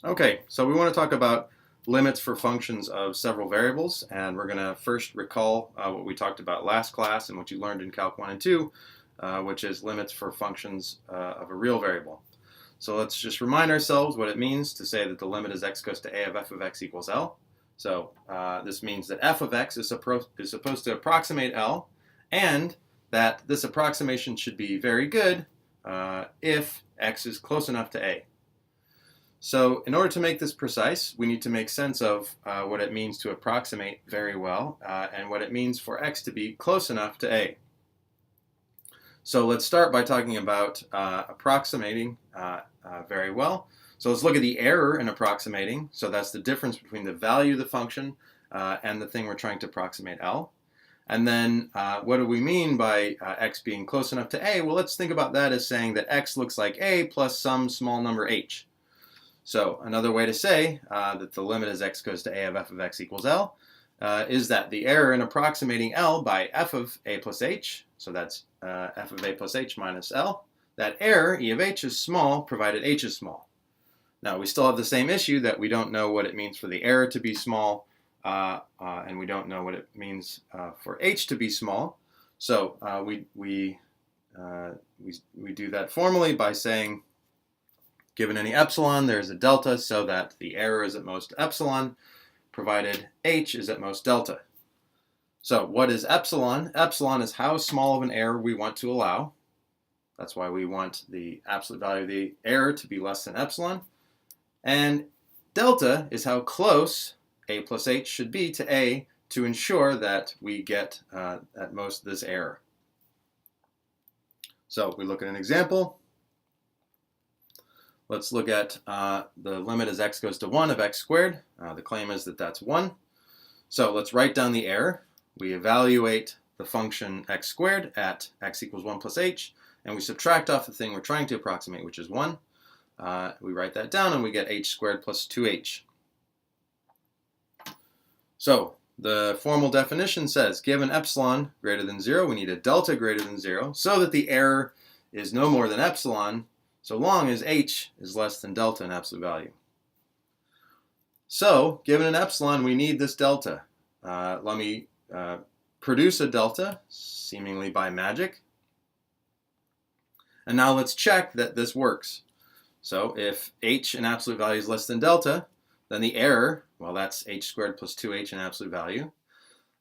Okay, so we want to talk about limits for functions of several variables, and we're going to first recall what we talked about last class and what you learned in Calc 1 and 2, which is limits for functions of a real variable. So let's just remind ourselves what it means to say that the limit as x goes to a of f of x equals L. So this means that f of x is supposed to approximate L, and that this approximation should be very good if x is close enough to a. So in order to make this precise, we need to make sense of what it means to approximate very well and what it means for x to be close enough to a. So let's start by talking about approximating very well. So let's look at the error in approximating. So that's the difference between the value of the function and the thing we're trying to approximate, L. And then what do we mean by x being close enough to a? Well, let's think about that as saying that x looks like a plus some small number h. So another way to say that the limit as x goes to a of f of x equals L is that the error in approximating L by f of a plus h, so that's f of a plus h minus L, that error, e of h, is small provided h is small. Now we still have the same issue that we don't know what it means for the error to be small and we don't know what it means for h to be small. So we do that formally by saying given any epsilon, there's a delta so that the error is at most epsilon, provided h is at most delta. So what is epsilon? Epsilon is how small of an error we want to allow. That's why we want the absolute value of the error to be less than epsilon. And delta is how close a plus h should be to a to ensure that we get at most this error. So we look at an example. Let's look at the limit as x goes to 1 of x squared. The claim is that that's 1. So let's write down the error. We evaluate the function x squared at x equals 1 plus h, and we subtract off the thing we're trying to approximate, which is 1. We write that down, and we get h squared plus 2h. So the formal definition says, given epsilon greater than 0, we need a delta greater than 0, so that the error is no more than epsilon, so long as h is less than delta in absolute value. So, given an epsilon, we need this delta. Let me produce a delta, seemingly by magic. And now let's check that this works. So if h in absolute value is less than delta, then the error, well, that's h squared plus 2h in absolute value.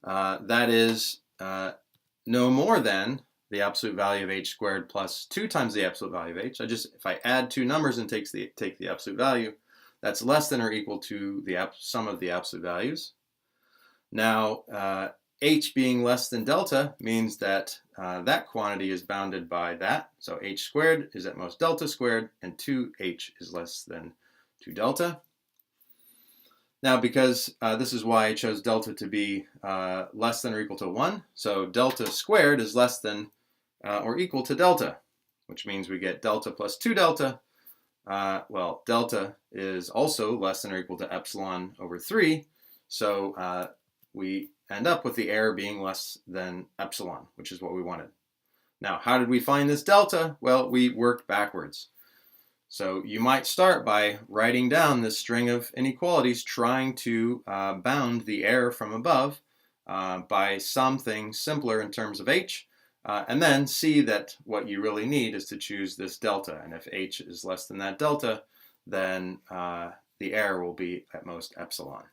That is no more than the absolute value of h squared plus 2 times the absolute value of h. If I add two numbers and take the absolute value, that's less than or equal to the sum of the absolute values. Now, h being less than delta means that that quantity is bounded by that. So h squared is at most delta squared, and 2h is less than 2 delta. Now, because this is why I chose delta to be less than or equal to 1, so delta squared is less than or equal to delta, which means we get delta plus 2 delta. Well, delta is also less than or equal to epsilon over 3, so we end up with the error being less than epsilon, which is what we wanted. Now, how did we find this delta? Well, we worked backwards. So you might start by writing down this string of inequalities trying to bound the error from above by something simpler in terms of h, and then see that what you really need is to choose this delta. And if h is less than that delta, then the error will be at most epsilon.